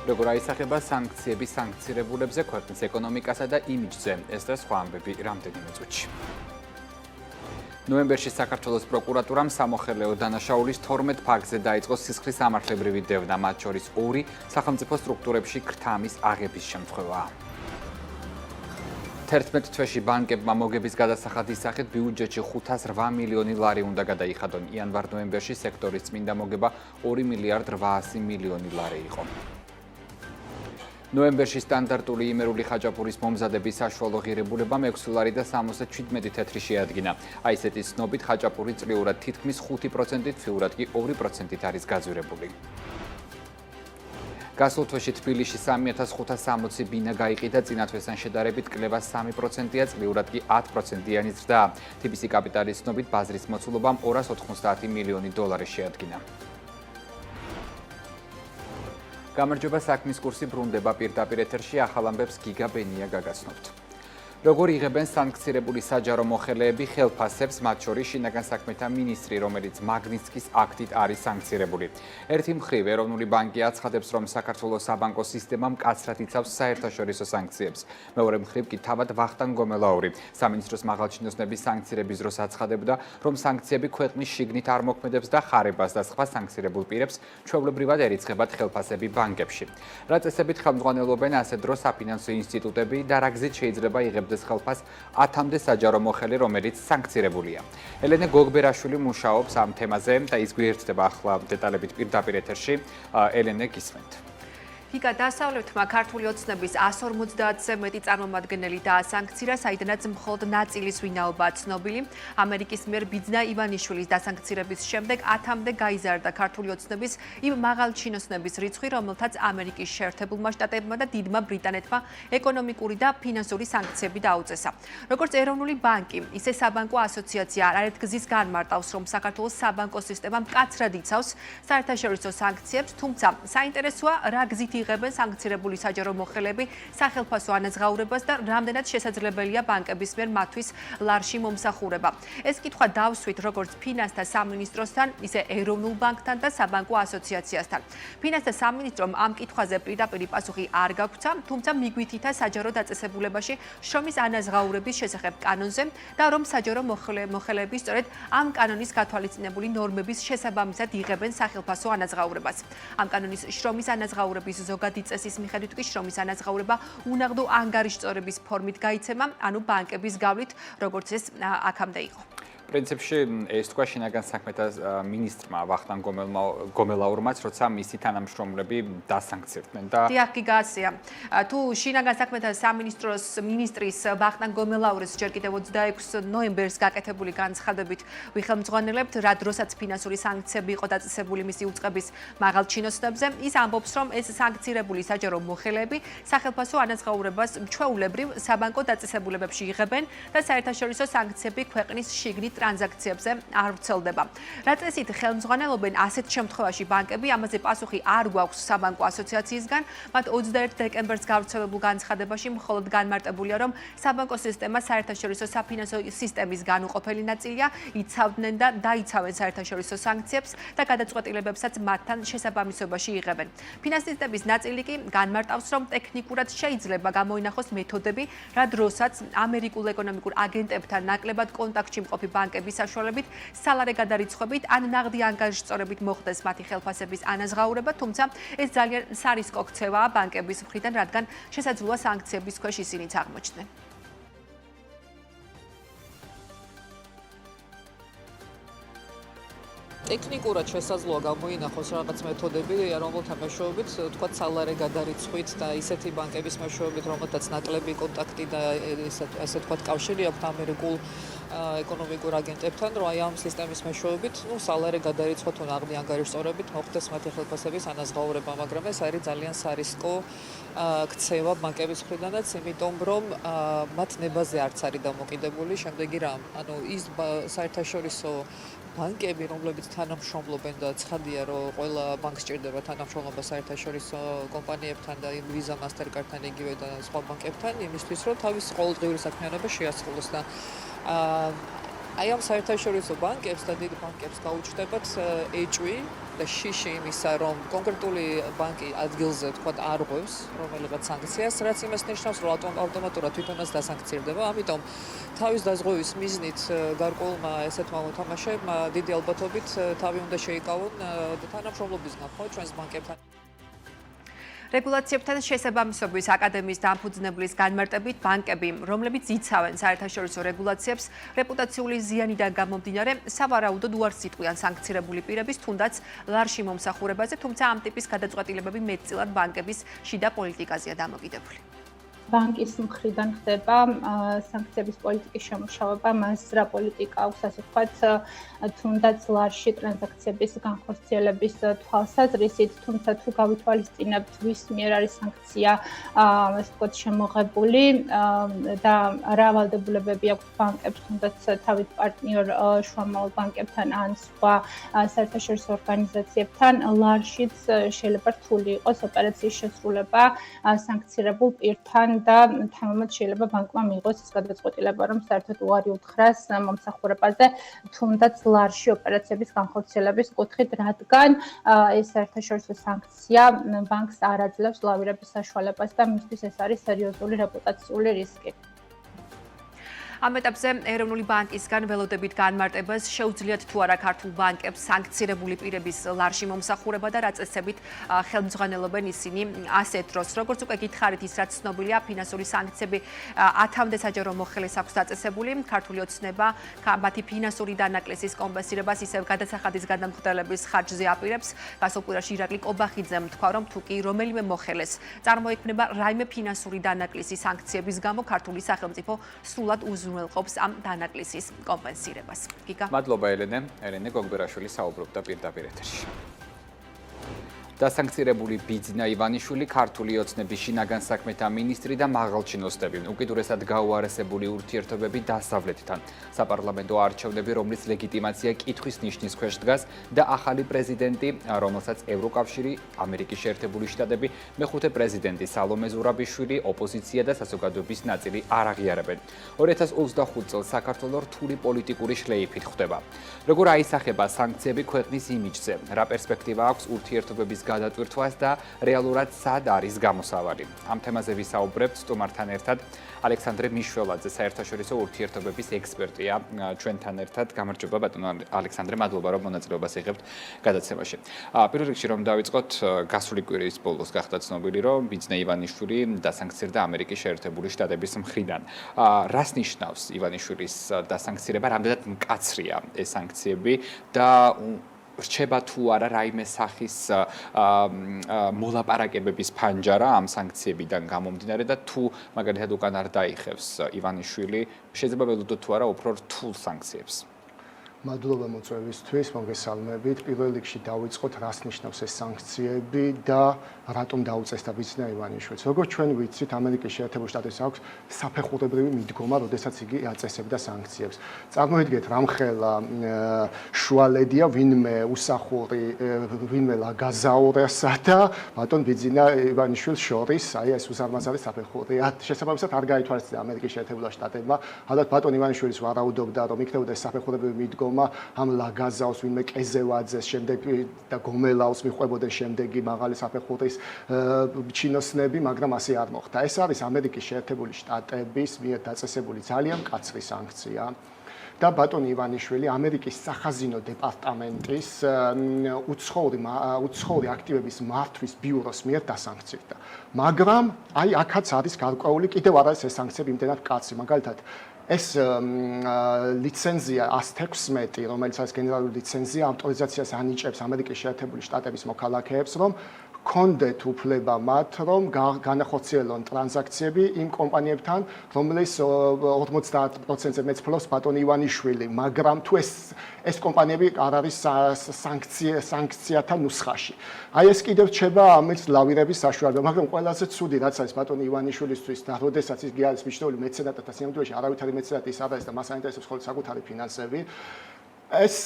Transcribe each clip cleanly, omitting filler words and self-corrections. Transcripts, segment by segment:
როგორ აისახება სანქციები სანქცირებულებზე ქვეყნის ეკონომიკასა და იმიჯზე, ეს და სხვა ამბები რამდენიმე წუთში. ნოემბერში საქართველოს პროკურატურამ სამოხელეო დანაშაულის 12 ფაქტზე დაიწყო სისხლის სამართლებრივი დევნა, მათ შორის 2 სახელმწიფო სტრუქტურებში ქრთამის აღების შემთხვევაა. 11 თვეში ბანკებმა მოგების გადასახადის სახით ბიუჯეტში 508 მილიონი ლარი უნდა გადაიხადონ. იანვარ-ნოემბერში სექტორის წმინდა მოგება 2 მილიარდ 800 მილიონი ლარი იყო. ნოემბერში სტანდარტული იმერული ხაჭაპურის მომზადების საშუალო ღირებულებამ 6 ლარი და 77 თეთრი შეადგინა. ესეთი ცნობით ხაჭაპური წლიურად თითქმის 5%-ით, ფიურად კი 2%-ით არის გაძვირებული. გასულ თვეში თბილისში 3560 ბინა გაიყიდა, წინა თვესთან შედარებით კლება 3%-ია, წლიურად კი 10%-იანი ზრდაა. TBC კაპიტალის ცნობით ბაზრის მოცულობამ 290 მილიონი დოლარი შეადგინა. გამარჯობა, საქმის კურსი ბრუნდება პირდაპირ ეთერში, ახალ ამბებს გიგა ბენია გაგაცნობთ. როგორ იღებენ სანქცირებული საჯარო მოხელეები ხელფასებს, მათ შორის შინაგან საქმეთა მინისტრი, რომელიც მაგნიცკის აქტით არის სანქცირებული. ერთი მხრივ, ეროვნული ბანკი აცხადებს, რომ საქართველოს საბანკო სისტემა მკაცრად იცავს საერთაშორისო სანქციებს. მეორე მხრივ კი თავად ვახტანგ გომელაური, სამინისტროს მაღალჩინოსნების სანქცირების დროს აცხადებდა, რომ სანქციები ქვეყნის შიგნით არ მოქმედებს და ხარებას და სხვა სანქცირებულ პირებს ჩვეულებრივად ერიცხებათ ხელფასები ბანკებში. რა წესებით ხელმძღვანელობენ ასეთ დროს საფინანსო ინსტიტუტები და რა გზით შეიძლება იღებდეს ხელფას 10-მდე საჯარო მოხელი, რომელიც სანქცირებულია. ელენე გოგბერაშვილი მუშაობს ამ თემაზე და ის გვერდდება ახლა დეტალებით პირდაპირ ეთერში. ელენე, გისმენთ. გიგა, დასავლეთმა ქართული ოცნების 150-ზე მეტი წარმომადგენელი დაასანქცირა, საიდანაც მხოლოდ ნაწილის ვინაობაა ცნობილი. ამერიკის მიერ ბიძნა ივანიშვილის დასანქცირების შემდეგ 10-მდე გაიზარდა ქართული ოცნების იმ მაღალჩინოსნების რიცხვი, რომელთაც ამერიკის შეერთებულმა შტატებმა და დიდმა ბრიტანეთმა ეკონომიკური და ფინანსური სანქციები დაუწესა. როგორც ეროვნული ბანკი, ისე საბანკო ასოციაცია არაერთ გზის განმარტავს, რომ საქართველოს საბანკო სისტემა მკაცრად იცავს საერთაშორისო სანქციებს, თუმცა საინტერესოა რა გზით იღებენ სანქცირებული საჯარო მოხელეები სახელფასო ანაზღაურებას და რამდენად შესაძლებელია ბანკების მიერ მათთვის ლარში მომსახურება. ეს კითხვა დავსვით როგორც ფინანსთა სამინისტროსთან, ისე ეროვნულ ბანკთან და საბანკო ასოციაციასთან. ფინანსთა სამინისტრომ ამ კითხვაზე პირდაპირი პასუხი არ გაგვცა, თუმცა მიგვითითა საჯარო დაწესებულებაში შრომის ანაზღაურების შესახებ კანონზე და რომ საჯარო მოხელეები სწორედ ამ კანონის გათვალისწინებული ნორმების შესაბამისად იღებენ სახელფასო ანაზღაურებას. ამ კანონის შრომის ანაზღაურების ზოგადი წესის მიხედვით კი შრომის ანაზღაურება უნაღდო ანგარიშწორების ფორმით გაიცემა, ანუ ბანკების გავლით, როგორც ეს აქამდე იყო. პრინციპში ეს თქვა შინაგან საქმეთა მინისტრმა ვახტანგ გომელაურმაც, როცა მისი თანამშრომლები დასანქცირდნენ და დიახ, გიგა, ასეა. თუ შინაგან საქმეთა სამინისტროს მინისტრის ვახტანგ გომელაურის ჯერ კიდევ 26 ნოემბერს გაკეთებული განცხადებით ვიხელმძღვანელებთ, რა დროსაც ფინანსური სანქციები იყო დაწესებული მისი უწყების მაღალჩინოსნებზე, ის ამბობს, რომ ეს სანქცირებული საჯარო მოხელეები სახელფასო ანაზღაურებას ჩვეულებრივ საბანკო დაწესებულებებში იღებენ და საერთაშორისო სანქციები ქვეყნის შიგნით ტრანზაქციებზე არ ვრცელდება. რა წესით ხელმძღვანელობენ ასეთ შემთხვევაში ბანკები, ამაზე პასუხი არ გვაქვს საბანკო ასოციაციისგან. მათ 21 დეკემბერს გავრცელებულ განცხადებაში მხოლოდ განმარტებულია, რომ საბანკო სისტემა საერთაშორისო საფინანსო სისტემის განუყოფელი ნაწილია, იცავდნენ და დაიცავენ საერთაშორისო სანქციებს და გადაწყვეტილებებსაც მათთან შესაბამისობაში იღებენ. ფინანსისტების ნაწილი კი განმარტავს, რომ ტექნიკურად შეიძლება გამოინახოს მეთოდები, რა დროსაც ამერიკულ ეკონომიკურ აგენტებთან ნაკლებად კონტაქტში მყოფი ბანკების საშუალებით სალარე გადარიცხვებით ან ნაღდი ანგარიშწორებით მოხდეს მათი ხელფასების ანაზღაურება, თუმცა ეს ძალიან სარისკო ქცევაა ბანკების მხრიდან, რადგან შესაძლოა სანქციების ქვეშ ისინიც აღმოჩნდნენ. ტექნიკურად შესაძლოა გამოინახოს რაღაც მეთოდები, რომელთა მეშვეობით, თქვა სალარე გადარიცხვით და ისეთი ბანკების მეშვეობით, რომელთაც ნაკლები კონტაქტი და ესე თქვა კავშირი აქვთ ამერიკულ ეკონომიკურ აგენტებთან, რომ აი ამ სისტემის მეშვეობით, სალარე გადარიცხვა თუ ნაღდი ანგარიშწორებით მოხდეს მათი ხელფასების ანაზღაურება, მაგრამ ეს არის ძალიან სარისკო ქცევა ბანკების მხრიდანაც, იმიტომ რომ მათ ნებაზე არც არის დამოკიდებული შემდეგი რამ. ანუ ის საერთაშორისო ბანკები, რომლებიც თანამშრომლობენ და ცხადია, რომ ყველა ბანკს სჭირდება თანამშრომლობა საერთაშორისო კომპანიებთან და Visa, Mastercard-თან იგივე და სხვა ბანკებთან, იმისთვის, რომ თავის ყოველდღიური საქმიანობა შეასრულოს და აი ამ საერთაშორისო ბანკებს და დიდ ბანკებს გაუჩნდებათ ეჭვი და შიში იმისა, რომ კონკრეტული ბანკი ადგილზე თქვათ არ ღვევს რომელიღაც სანქციას, რაც იმას ნიშნავს, რომ ავტომატურად თვითონაც დასანქცირდება. ამიტომ თავის დაზღვევის მიზნით გარკვეულმა ესეთმა მოთამაშეებმა დიდი ალბათობით თავი უნდა შეიკავონ თანამშრომლობისგან ხო ჩვენს ბანკებთან. რეგულაციებთან შესაბამისობის აკადემიის დამფუძნებლის განმარტებით ბანკები, რომლებიც იცავენ საერთაშორისო რეგულაციებს, რეპუტაციული ზიანიდან გამომდინარე, სავარაუდოდ უარს იტყვიან სანქცირებული პირების თუნდაც ლარში მომსახურებაზე, თუმცა ამ ტიპის გადაწყვეტილებები მეტწილად ბანკების შიდა პოლიტიკაზეა დამოკიდებული. ბანკის მხრიდან ხდება სანქციების პოლიტიკის შემუშავება, მას რა პოლიტიკა აქვს, ასე ვთქვათ, თუნდაც ლარში ტრანზაქციების განხორციელების თვალსაზრისით, თუმცა თუ გავითვალისწინებთ, ვის მიერ არის სანქცია, ასე ვთქვათ, შემოღებული და რა ვალდებულებები აქვს ბანკებს, თუნდაც თავით პარტნიორ შუამავლ ბანკებთან ან სხვა საერთაშორისო ორგანიზაციებთან, ლარშიც შეიძლება რთული იყოს ოპერაციის შესრულება სანქცირებულ პირთან და თამამად შეიძლება ბანკმა მიიღოს ის გადაწყვეტილება, რომ საერთოდ უარი უთხრას მომსახურებაზე, თუნდაც ლარში ოპერაციების განხორციელების კუთხით, რადგან ეს საერთაშორისო სანქცია ბანკს არ აძლევს ლავირების საშუალებას და მისთვის ეს არის სერიოზული რეპუტაციული რისკი. ამ ეტაპზე ეროვნული ბანკისგან ველოდებით განმარტებას შეუძლიათ თუ არა ქართულ ბანკებს სანქცირებული პირების ლარში მომსახურება და რა წესებით ხელმძღვანელობენ ისინი ასეთ დროს. როგორც უკვე გითხარით, ის რაც ცნობილია, ფინანსური სანქციები 10-მდე საჯარო მოხელეს აქვს დაწესებული. ქართული ოცნება მათი ფინანსური დანაკლისის კომპენსირებას ისევ გადასახადის გადამხდელების ხარჯზე აპირებს. გასულ კვირაში ირაკლი კობახიძემ თქვა, რომ თუ კი რომელიმე მოხელეს წარმოიქმნება რაიმე ფინანსური დანაკლისი სანქციების გამო, ქართული სახელმწიფო სრულად უზრუნველყოფს ამ დანაკლისის კომპენსირებას. გიგა. მადლობა ელენე გოგბერაშვილი საუბრობდა პირდაპირ ეთერში. დასანქცირებული ბიძინა ივანიშვილი, ქართული ოცნების შინაგან საქმეთა მინისტრი და მაღალჩინოსნები, უკიდურესად გაუარესებული ურთიერთობები დასავლეთთან, საპარლამენტო არჩევნები, რომლის ლეგიტიმაცია კითხვის ნიშნის ქვეშ დგას და ახალი პრეზიდენტი, რომელსაც ევროკავშირი, ამერიკის შეერთებული შტატები, მეხუთე პრეზიდენტი სალომე ზურაბიშვილი, ოპოზიცია და საზოგადოების ნაწილი არ აღიარებენ. 2025 წელს საქართველოს რთული პოლიტიკური შლეიფით ხვდება. როგორ აისახება სანქციები ქვეყნის იმიჯზე, რა პერსპექტივა აქვს ურთიერთობების გადატვირთვას და რეალურად სად არის გამოსავალი. ამ თემაზე ვისაუბრებთ სტუმართან ერთად. ალექსანდრე მიშველაძე, საერთაშორისო ურთიერთობების ექსპერტია ჩვენთან ერთად. გამარჯობა ბატონო ალექსანდრე, მადლობა რომ მონაწილეობას იღებთ გადაცემაში. პირველ რიგში რომ დავიწყოთ, გასული კვირის ბოლოს გახდა ცნობილი, რომ ბიძინა ივანიშვილი დასანქცირდა ამერიკის შეერთებული შტატების მხრიდან. რას ნიშნავს ივანიშვილის დასანქცირება, რამდენად მკაცრია ეს სანქციები და რჩება თუ არა რაიმე სახის მოლაპარაკებების ფანჯარა ამ სანქციებიდან გამომდინარე და თუ მაგალითად უკან არ დაიხევს ივანიშვილი, შეიძლება ველოდოთ თუ არა უფრო რთულ სანქციებს. მადლობა მოწვევისთვის, მოგესალმებით. პირველ რიგში დავიწყოთ, რას ნიშნავს ეს სანქციები და რატომ დაუწესდა ბიძინა ივანიშვილს. როგორც ჩვენ ვიცით, ამერიკის შეერთებული შტატების აქვს საფეხურებრივი მიდგომა, როდესაც იგი აწესებდა სანქციებს. წარმოიდგინეთ, რამხელა შუალედია ვინმე უსახური, ვინმე ლაგაზაურესა და ბატონ ბიძინა ივანიშვილს შორის, აი ეს უზარმაზარი საფეხური. შესაბამისად არ გაითვალისწინებდა ამერიკის შეერთებულ შტატებმა, ალბათ ბატონ ივანიშვილის ვარაუდობდა, რომ იქნებოდა ეს საფეხურებრივი მიდგომა ამ ლაგაზავს ვინმე კეზევაძეს შემდეგ და გომელავს მიყვებოდნენ შემდეგი მაღალი საფეხურის ჩინოსნები, მაგრამ ასე არ მოხდა. ეს არის ამერიკის შეერთებული შტატების მიერ დაწესებული ძალიან მკაცრი სანქცია. და ბატონ ივანიშვილი ამერიკის სახაზინო დეპარტამენტის უცხოური აქტივების მართვის ბიუროს მიერ დასანქცირდა. მაგრამ აი აქაც არის გარკვეული კიდევ არ არის ეს სანქციები იმდენად მკაცრი, მაგალითად ეს ლიცენზია 116, რომელიც არის გენერალური ლიცენზია, ავტორიზაციას ანიჭებს ამერიკის შეერთებული შტატების მოქალაქეებს, რომ კონდეთ უფლება მათ, რომ განახორციელონ ტრანზაქციები იმ კომპანიებთან, რომლის 50%-ზე მეცფლობს ბატონ ივანიშვილი, მაგრამ თუ ეს კომპანიები არ არის სანქციათა ნუსხაში. აი ეს კიდევ რჩება ამის ლავირების საშუალება, მაგრამ ყველაზე ცუდი რაც არის ბატონ ივანიშვილისთვის და როდესაც ის არის მიჩნეული მეცენატად და სიამოვნებაში არავითარი მეცენატი ის არ არის და მას აინტერესებს მხოლოდ საკუთარი ფინანსები. ეს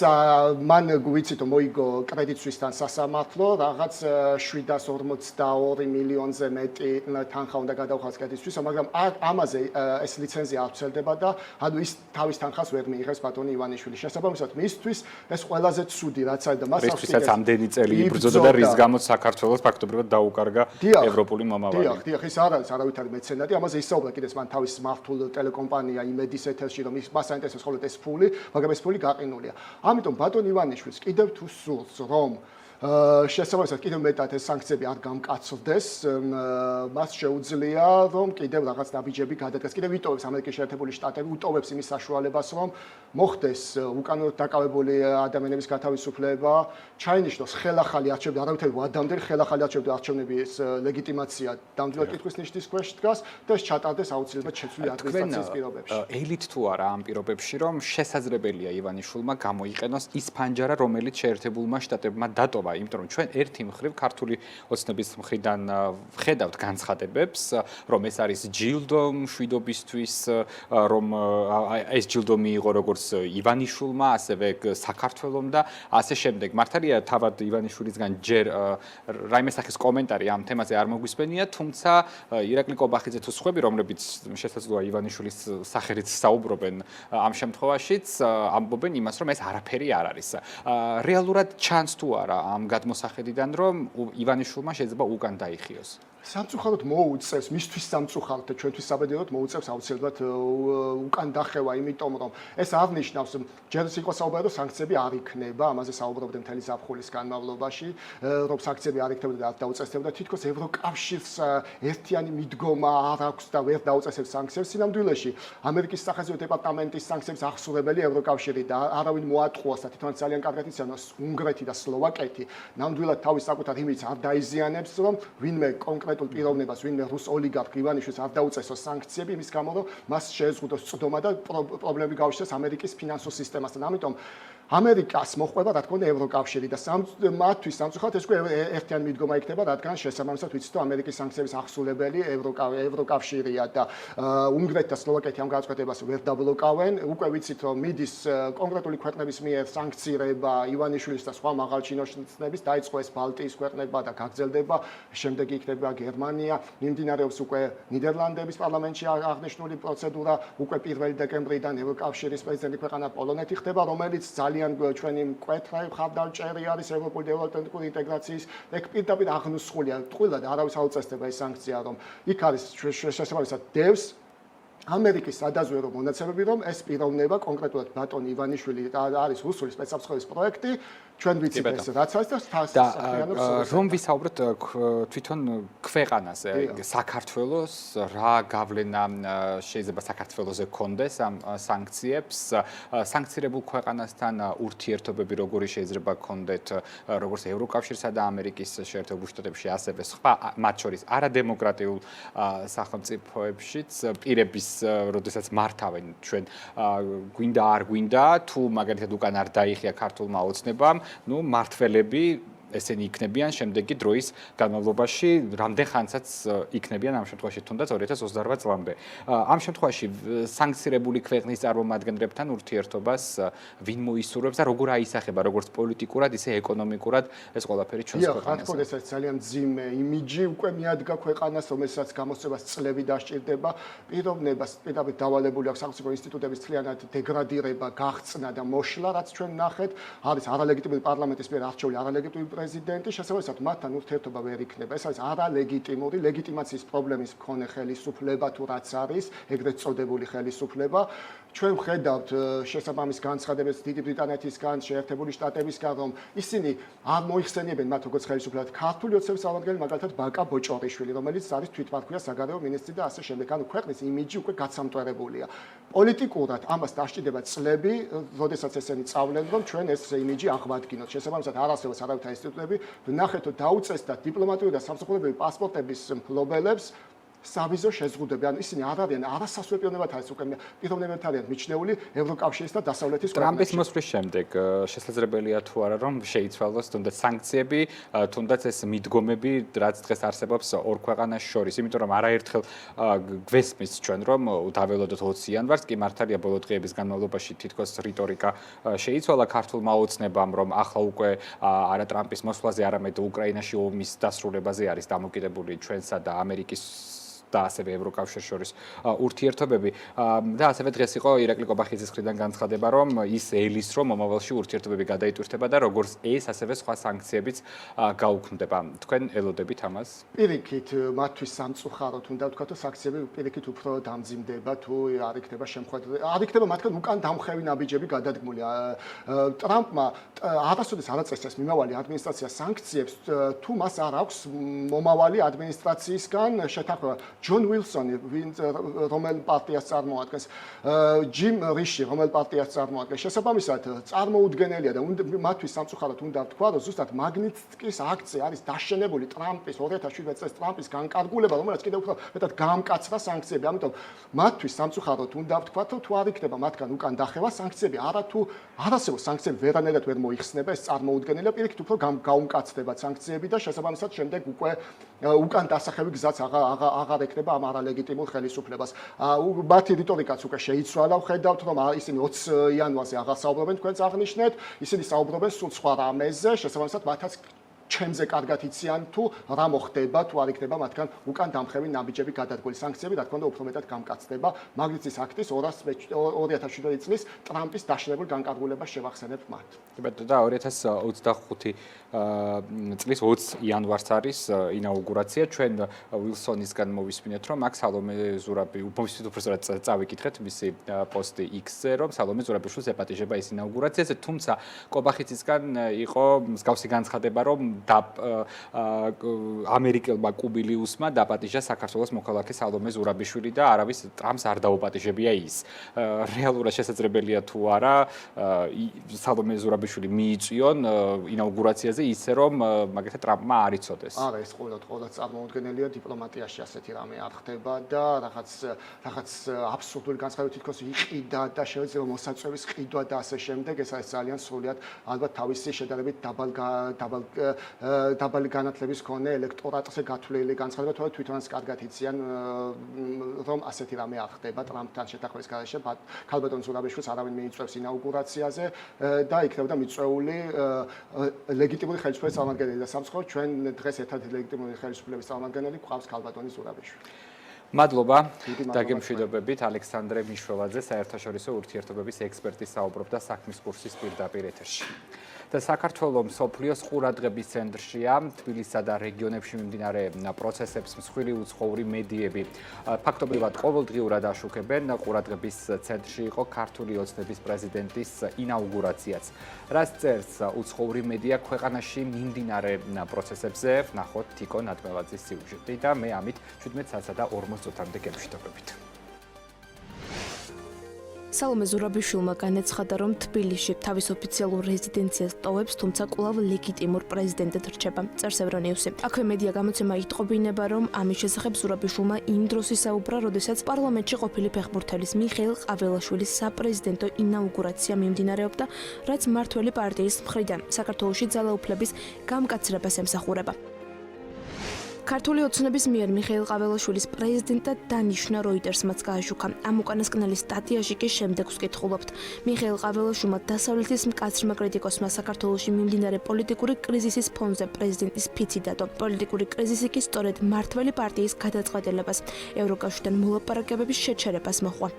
მან გვიცით მოიგო კრედიტ სვისთან სასამართლო რაღაც 742 მილიონზე მეტი თანხა უნდა გადაუხადოს კრედიტ სვისს, მაგრამ ამაზე ეს ლიცენზია არ ვრცელდება და ანუ ის თავის თანხას ვერ მიიღებს ბატონი ივანიშვილი. შესაბამისად მისთვის ეს ყველაზე ცუდი რაც არის და მას აქვს რისთვისაც ამდენი წელი იბრძოდა და რის გამოც საქართველოს ფაქტობრივად დაუკარგა ევროპული მომავალი. დიახ, ის არ არის არავითარი მეცენატი, ამაზე ისაუბრა კიდეც მან თავის მართულ ტელეკომპანია იმედის ეთერში, რომ მას აინტერესებს ხოლმე ეს ფული, მაგრამ ეს ფული გაყინულია. ამიტომ ბატონ ივანიშვილს კიდევ თუ სურს რომ შესაბამისად კიდევ მეტად ეს სანქციები არ გამკაცრდეს, მას შეუძლია რომ კიდევ რაღაც ნაბიჯები გადადგეს. კიდევ იტოვებს ამერიკის შეერთებული შტატები, უტოვებს იმის საშუალებას, რომ მოხდეს უკანონოდ დაკავებული ადამიანების გათავისუფლება, ჩაინიშნოს ხელახალი არჩევნები, არავითარი ვადამდელი ხელახალი არჩევნები არჩევნების ლეგიტიმაცია დამძიმად კითხვის ნიშნის ქვეშ დგას და ეს ჩატარდეს აუცილებლად შეცვლილი ადმინისტრაციის პირობებში. ელით თუ არა ამ პირობებში, რომ შესაძლებელია ივანიშვილმა გამოიყენოს ის ფანჯარა, რომელიც შეერთებულმა შტატებმა დატოვა, იმიტომ რომ ჩვენ ერთი მხრივ ქართული ოცნების მხრიდან ვხედავთ განცხადებებს, რომ ეს არის ჯილდო მშვიდობისთვის, რომ ეს ჯილდო მიიღო როგორც ივანიშვილმა, ასევე საქართველომ და ასე შემდეგ. მართალია თავად ივანიშვილისგან ჯერ რაიმე სახის კომენტარი ამ თემაზე არ მოგვისმენია, თუმცა ირაკლი კობახიძე თუ სხვები, რომლებიც შესაძლოა ივანიშვილის სახელით საუბრობენ ამ შემთხვევაშიც, ამბობენ იმას, რომ ეს არაფერი არ არის. რეალურად ჩანს თუ არა ამ გადმოსახედიდან, რომ ივანიშვილმა შეიძლება უკან დაიხიოს. სამწუხაროდ მოუწევს, მისთვის სამწუხაროდ და ჩვენთვის საბედნიეროდ მოუწევს აუცილებლად უკან დახევა, იმიტომ რომ ეს არ ნიშნავს, ჯერ იყო საუბარი, რომ სანქციები არ იქნება, ამაზე საუბრობდნენ მთელი ზაფხულის განმავლობაში, რომ სანქციები არ იქნებოდა და არ დაუწესდებოდა, თითქოს ევროკავშირს ერთიანი მიდგომა არ აქვს და ვერ დაუწესებს სანქციებს. სინამდვილეში ამერიკის სახაზინო დეპარტამენტის სანქციების აღსრულებელი ევროკავშირი და არავინ მოატყუას და თვითონ ძალიან კარგად იციან უნგრეთი და სლოვაკეთი, ნამდვილად თავის საკუთარ იმიჯს არ დაიზიანებს, რომ ვინმე კონკრეტულ პიროვნებას, ვინმე რუს ოლიგარქ ივანიშვილს არ დაუწესოს სანქციები, იმის გამო რომ მას შეეზღუდოს წვდომა და პრობლემები გაუჩნდეს ამერიკის ფინანსურ სისტემასთან. ამიტომ ამერიკას მოყვება რა თქმა უნდა ევროკავშირი და მათთვის სამწუხაროდ ეს ერთიანი მიდგომა იქნება, რადგან შესაბამისად ვიცით რომ ამერიკის სანქციების აღსრულებელი ევროკავშირია და უნგრეთი და სლოვაკეთი ამ გადაწყვეტებას ვერ დაბლოკავენ. უკვე ვიცით რომ მიდის კონკრეტული ქვეყნების მიერ სანქცირება ივანიშვილის და სხვა მაღალჩინოსნების, დაიწყო ეს ბალტიის ქვეყნებმა და გაგრძელდება, შემდეგ იქნება გერმანია, მიმდინარეობს უკვე ნიდერლანდების პარლამენტში აღნიშნული პროცედურა, უკვე 1 დეკემბრიდან ევროკავშირის პრეზიდენტი ქვეყანა პოლონეთი ხდება, რომელიც ძალიან ჩვენი მკვეთრი მხარდამჭერი არის ევროპული დეველოპმენტური ინტეგრაციის, ეგ პირდაპირ აღნუსხულია, ტყუილად არავის არ უწესდება ეს სანქცია, რომ იქ არის შესაბამისად დევს ამერიკის სადაზვერო მონაცემები, რომ ეს პიროვნება კონკრეტულად ბატონ ივანიშვილი არის რუსული სპეცსამსხვრევის პროექტი, ჩვენ ვიცით ეს რაც არის და რომ ვისაუბროთ თვითონ ქვეყანაზე, საქართველოს რა გავლენა შეიძლება საქართველოზე გქონდეს ამ სანქციებს, სანქცირებულ ქვეყანასთან ურთიერთობები როგორი შეიძლება გქონდეთ, როგორც ევროკავშირსა და ამერიკის შეერთებულ შტატებში, ასევე სხვა, მათ შორის არადემოკრატიულ სახელმწიფოებშიც პირების როდესაც მართავენ ჩვენ გვინდა არ გვინდა თუ მაგალითად უკან არ დაიხია ქართულმა ოცნებამ, ნუ მართველები ესენი იქნებიან შემდეგი დროის განმავლობაში, რამდენ ხანსაც იქნებიან ამ შემთხვევაში თუნდაც 2028 წლამდე. ამ შემთხვევაში სანქცირებული ქვეყნის წარმომადგენლებთან ურთიერთობას ვინ მოისურვებს და როგორ აისახება როგორც პოლიტიკურად, ისე ეკონომიკურად ეს ყველაფერი ჩვენს ქვეყანაზე. რა თქმა უნდა, ეს ძალიან ძიმე იმიჯი უკვე მიადგა ქვეყანას, რომელსაც გამოსწრებას წლები დასჭირდება, პიროვნებას პირდაპირ დავალებული აქვს სახელმწიფო ინსტიტუტების მთლიანად დეგრადირება, გაღწნა და მოშლა, რაც ჩვენ ნახეთ, არის არალეგიტიმური პარლამენტის მიერ არჩეული არალეგიტიმური პრეზიდენტი, შესაბამისად მათთან ურთიერთობა ვერ იქნება. ეს არის არალეგიტიმური ლეგიტიმაციის პრობლემის მქონე ხელისუფლება თუ რაც არის, ეგრეთ წოდებული ხელისუფლება. ჩვენ ვხედავთ შესაბამის განცხადებებს დიდი ბრიტანეთისგან, შეერთებული შტატებისგან, რომ ისინი არ მოიხსენიებენ მათ როგორც ხელისუფლებად ქართული ოცნების წარმომადგენელი, მაგალითად ბაკა ბოჭორიშვილი, რომელიც არის თვითმართველია საგარეო მინისტრი და ასე შემდეგ. ანუ ქვეყნის იმიჯი უკვე გაცამტვერებულია. პოლიტიკურად ამას დასჭირდება წლები, როდესაც ესენი წავლენ, რომ ჩვენ ეს იმიჯი აღვადგინოთ. შესაბამისად არ არსებობს არავითარი ინსტიტუტები, ვნახეთ, რომ დაუწესდა დიპლომატიური და სამსახურებრივი პასპორტების მფლობელებს სავიზო შეზღუდვები, ანუ ისინი არ არიან არასასვეპირონებად არის უკვე პიროვნებად არიან მიჩნეული ევროკავშირის და დასავლეთის ტრამპის მოსვლის შემდეგ შესაძლებელია თუ არა რომ შეიცვალოს თუნდაც სანქციები, თუნდაც ეს მიდგომები, რაც დღეს არსებობს ორ ქვეყანას შორის, იმიტომ რომ არაერთხელ გვესმის ჩვენ რომ დაველოდოთ 20 იანვარს, კი მართალია ბოლო დღეების განმავლობაში თითქოს რიტორიკა შეიცვალა ქართულმა ოცნებამ, რომ ახლა უკვე არა ტრამპის მოსვლაზე, არამედ უკრაინაში ომის დასრულებაზე არის დამოკიდებული ჩვენსა და ამერიკის და ასევე ევროკავშირის შორის ურთიერთობები და ასევე დღეს იყო ირაკლი კობახიძის მხრიდან განცხადება, რომ ის ელის რომ მომავალში ურთიერთობები გადაიტვირთება და როგორც ეს ასევე სხვა სანქციებიც გაუქმდება. თქვენ ელოდებით ამას? პირიქით მათთვის სამწუხაროდ უნდა ვთქვათ, რომ სანქციები პირიქით უფრო დამძიმდება თუ არ იქნება შემოქმედი. არ იქნება მათგან უკან დამხევი ნაბიჯები გადადგმული. ტრამპმა არასოდეს არ აწესებს მიმავალი ადმინისტრაცია სანქციებს, თუ მას არ აქვს მომავალი ადმინისტრაციისგან შეთანხმება. ჯონ უილსონი, რომელ პარტიას წარმოადგენს, ჯიმ რიში, რომელ პარტიას წარმოადგენს, შესაბამისად წარმოუდგენელია და მათთვის სამწუხაროდ უნდა ვთქვა, რომ ზუსტად მაგნიტსკის აქცია არის დაშენებული ტრამპის 2017 წელს ტრამპის განკარგულება, რომელიც კიდევ უფრო მეტად გაამკაცრა სანქციები. ამიტომ მათთვის სამწუხაროდ უნდა ვთქვა, რომ თუ არ იქნება მათგან უკან დახევა სანქციები, არასდროს სანქციები ვერანაირად ვერ მოიხსნება, ეს წარმოუდგენელია, პირიქით უფრო გაუმკაცრდება სანქციები და შესაბამისად შემდეგ უკვე უკან დასახევი გზაც აღარ ექნება ამ არალეგიტიმურ ხელისუფლებას. მათი რიტორიკაც უკვე შეიცვალა, ვხედავთ, რომ ისინი 20 იანვარზე აღარ საუბრობენ, თქვენც აღნიშნეთ, ისინი საუბრობენ სულ სხვა რამეზე, შესაბამისად მათაც ჩემზე კარგად იციან თუ რა მოხდება, თუ არ იქნება მათგან უკან დამხევი ნაბიჯები გადადგმული. სანქციები რა თქმა უნდა უფრო მეტად გამკაცდება მაგნიტსკის აქტის 2017 წლის ტრამპის დაშინებულ განკარგულებას შევახსენებთ მათ. და 2025 წლის 20 იანვარს არის ინაუგურაცია. ჩვენ უილსონისგან მოვისმინეთ, რომ აქ სალომე ზურაბი, უბრალოდ წავიკითხეთ მისი პოსტი X-ზე, რომ სალომე ზურაბიშვილს ეპატიჟება ეს ინაუგურაციაზე, თუმცა კობახიცისგან იყო მსგავსი განცხადება, რომ ამერიკელმა კუბილიუსმა დაპატიჟა საქართველოს მოქალაქე სალომე ზურაბიშვილი და არავის ტრამპს არ დაუპატიჟებია ის. რეალურად შესაძლებელია თუ არა სალომე ზურაბიშვილი მიიწვიონ ინაუგურაციაზე ისე რომ მაგალითად ტრამპმა არ იცოდეს. არა, ეს ყოველდღიურად წარმოუდგენელია, დიპლომატიაში ასეთი რამე არ ხდება და რაღაც აბსურდული განცხადება თითქოს იყიდა და შეიძლება მოსაწვევის ყიდვა და ასე შემდეგ, ეს არის ძალიან სრულად ალბათ თავისი შედარებით დაბალი განათლების მქონე ელექტორატზე გათვლილი განცხადება, თორე თვითონაც კარგად იციან რომ ასეთი რამე არ ხდება ტრამპთან შეთანხმების გარეშე. ქალბატონ ზურაბიშვილს არავინ მიიწვევს ინაუგურაციაზე და იქნებოდა მიწვეული ლეგიტიმური ხელისუფლების წარმომადგენელი და სამწუხაროდ ჩვენ დღეს ერთად ლეგიტიმური ხელისუფლების წარმომადგენელი გვყავს ქალბატონი ზურაბიშვილი. მადლობა დაგემშვიდობებით ალექსანდრე მიშველაძე, საერთაშორისო ურთიერთობების ექსპერტი საუბრობდა საქმის კურსის პირდაპირ ეთერში. და საქართველოს მსოფლიოს ყურადღების ცენტრშია თბილისსა და რეგიონებში მიმდინარე პროცესებს მსხვილი უცხოური მედიები. ფაქტობრივად ყოველდღიურად აშუქებენ, ყურადღების ცენტრში იყო ქართული ოცნების პრეზიდენტის ინაუგურაციაც. რაც წერს უცხოური მედია ქვეყანაში მიმდინარე პროცესებზე, ვნახოთ თიკო ნატმელაძის სიუჟეტი და მე ამით 17:40 წუთამდე გემშვიდობებით. სალომე ზურაბიშვილმა განაცხადა, რომ თბილისში თავის ოფიციალურ რეზიდენციას ტოვებს, თუმცა კვლავ ლეგიტიმურ პრეზიდენტად რჩება. წერს ევრონიუსი. აქვე მედია გამოცემა იტყობინება, რომ ამის შესახებ ზურაბიშვილმა იმ დროს ისაუბრა, როდესაც პარლამენტში ყოფილი ფეხბურთელის მიხეილ ყაველაშვილის საპრეზიდენტო ინაუგურაცია მიმდინარეობდა, რაც მმართველი პარტიის მხრიდან საქართველოში ძალაუფლების გამკაცრებას ემსახურება. ქართული ოცნების მიერ მიხეილ ყაველაშვილის პრეზიდენტად დანიშნა როიტერსმაც გააშუქა. ამ უკანასკნელი სტატიაში კი შემდეგს ვკითხულობთ. მიხეილ ყაველაშვილმა დასავლეთის მკაცრმა კრიტიკოსმა საქართველოში მიმდინარე პოლიტიკური კრიზისის ფონზე პრეზიდენტის ფიცი დადო. პოლიტიკური კრიზისი კი სწორედ მმართველი პარტიის გადაწყვეტილებას, ევროკავშირთან მოლაპარაკებების შეჩერებას მოჰყვა.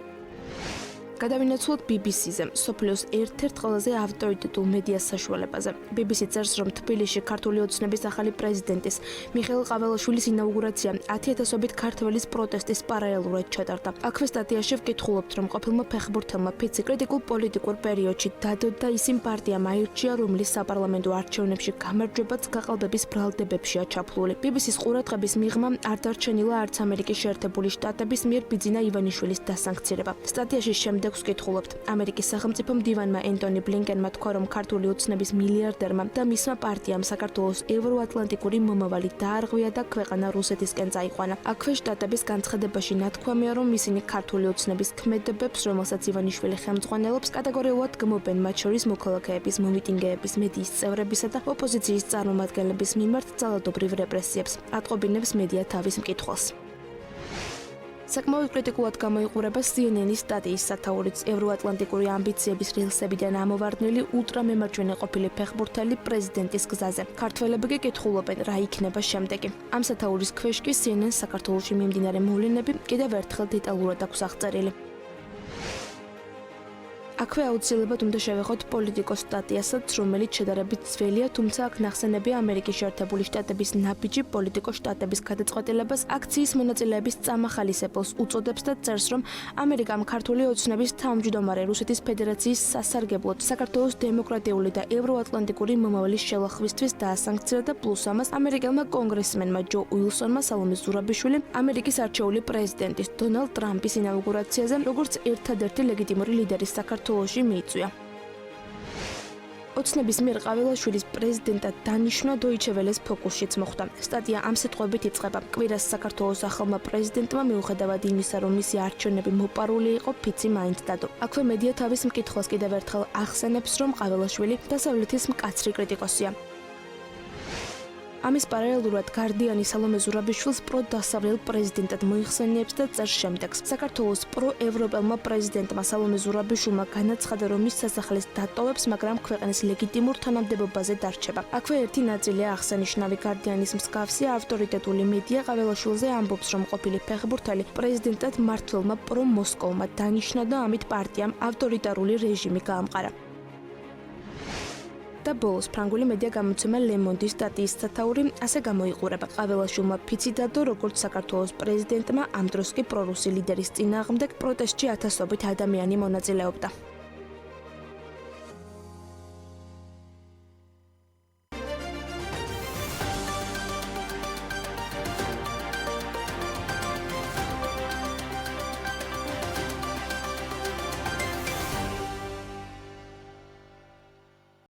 გადავინაცვლოთ BBC-ზე, სოფლიოს ერთ-ერთ ყველაზე ავტორიტეტულ მედიას საშუალებაზე. BBC წერს, რომ თბილისში ქართული ოცნების ახალი პრეზიდენტის მიხეილ ყაველაშვილის ინაუგურაცია 10,000-ობით ქართველის პროტესტის პარალელურად ჩატარდა. აქვე სტატიაში ვკითხულობთ, რომ ყოფილმა ფეხბურთელმა ფიცი კრიტიკულ პოლიტიკურ პერიოდში დადო და ის იმ პარტიამ აირჩია, რომლის საპარლამენტო არჩევნებში გამარჯვებაც გაყალბების ბრალდებებშია ჩაფლული. BBC-ს ყურადღების მიღმა არ დარჩენილა არც ამერიკის შეერთებული შტატების მიერ ბიძინა ივანიშვილის დასანქცირება. სტატიაში შემდეგ 26 კითხულობთ. ამერიკის სახელმწიფო მდივანმა ენტონი ბლინკენმა თქვა, რომ ქართული ოცნების მილიარდერმა და მისმა პარტიამ საქართველოს ევროატლანტიკური მომავალი დაარღვია და ქვეყანა რუსეთისკენ წაიყვანა. აქვე შტატების განცხადებაში ნათქვამია, რომ ისინი ქართული ოცნების ქმედებებს, რომელსაც ივანიშვილი ხელმძღვანელობს, კატეგორიულად გმობენ, მათ შორის მოქალაქეების, მომიტინგეების, მედიის წევრებისა და ოპოზიციის წარმომადგენლების მიმართ ძალადობრივ რეპრესიებს. ატყობინებს მედია თავის მკითხველს. საკმაოდ კრიტიკულად გამოიყურება CNN-ის სტატიის სათაურიც. ევროატლანტიკური ამბიციების რილსებიდან ამოვარდნილი ულტრამემარჯვენე ყოფილი ფეხბურთელი პრეზიდენტის გზაზე. ქართველები კი კითხულობენ, რა იქნება შემდეგი. ამ სათაურის ქვეშ კი CNN-ს საქართველოში მიმდინარე მოვლენები კიდევ ერთხელ დეტალურად აქვს აღწერილი. აქვე აუცილებლად უნდა შევეხოთ პოლიტიკოს სტატიასაც, რომელიც შედარებით ძველია, თუმცა აქ ნახსენებია ამერიკის შეერთებული შტატების ნაბიჯი პოლიტიკოს შტატების გადაწყვეტილებას აქციის მონაწილეების წამახალისებელს უწოდებს და წერს, რომ ამერიკამ ქართული ოცნების თავმჯდომარე რუსეთის ფედერაციის სასარგებლოდ საქართველოს დემოკრატიული და ევროატლანტიკური მომავლის შელახვისთვის დაასანქცია და პლუს ამას ამერიკელმა კონგრესმენმა ჯო უილსონმა სალომე ზურაბიშვილი ამერიკის არჩეული პრეზიდენტის დონალდ ტრამპის ინაუგურაციაზე როგორც ერთადერთი ლეგიტიმური ლიდერის საქართველოში მიიწვია. ოცნების მიერ ყაველაშვილის პრეზიდენტად დანიშნა დოიჩე ველეს ფოკუსშიც მოხვდა. სტატია ამ სიტყვებით იწყება. კვირას საქართველოს ახალმა პრეზიდენტმა მიუხედავად იმისა, რომ მისი არჩევნები მოპარული იყო, ფიცი მაინც დადო. აქვე მედია თავის მკითხველს კიდევ ერთხელ ახსენებს, რომ ყაველაშვილი დასავლეთის მკაცრი კრიტიკოსია. ამის პარალელურად გარდიანი სალომე ზურაბიშვილს პროდასავლელ პრეზიდენტად მოიხსენიებს და წერს შემდეგს. საქართველოს პროევროპელმა პრეზიდენტმა სალომე ზურაბიშვილმა განაცხადა, რომ ის სასახლის დატოვებს, მაგრამ ქვეყნის ლეგიტიმურ თანამდებობაზე დარჩება. აქვე ერთი ნაწილია აღსანიშნავი. გარდიანის მსგავსი ავტორიტეტული მედია ყაველაშვილზე ამბობს, რომ ყოფილი ფეხბურთელი პრეზიდენტად მმართველმა პრომოსკოვმა დანიშნა და ამით პარტიამ ავტორიტარული რეჟიმი გაამყარა. და ბოლოს ფრანგული მედია გამოცემა ლემონდის სტატიის სათაური ასე გამოიყურება. ყაველაშვილმა ფიცი დადო, როგორც საქართველოს პრეზიდენტმა, ამ დროს კი პრორუსი ლიდერის წინააღმდეგ პროტესტში ათასობით ადამიანი მონაწილეობდა.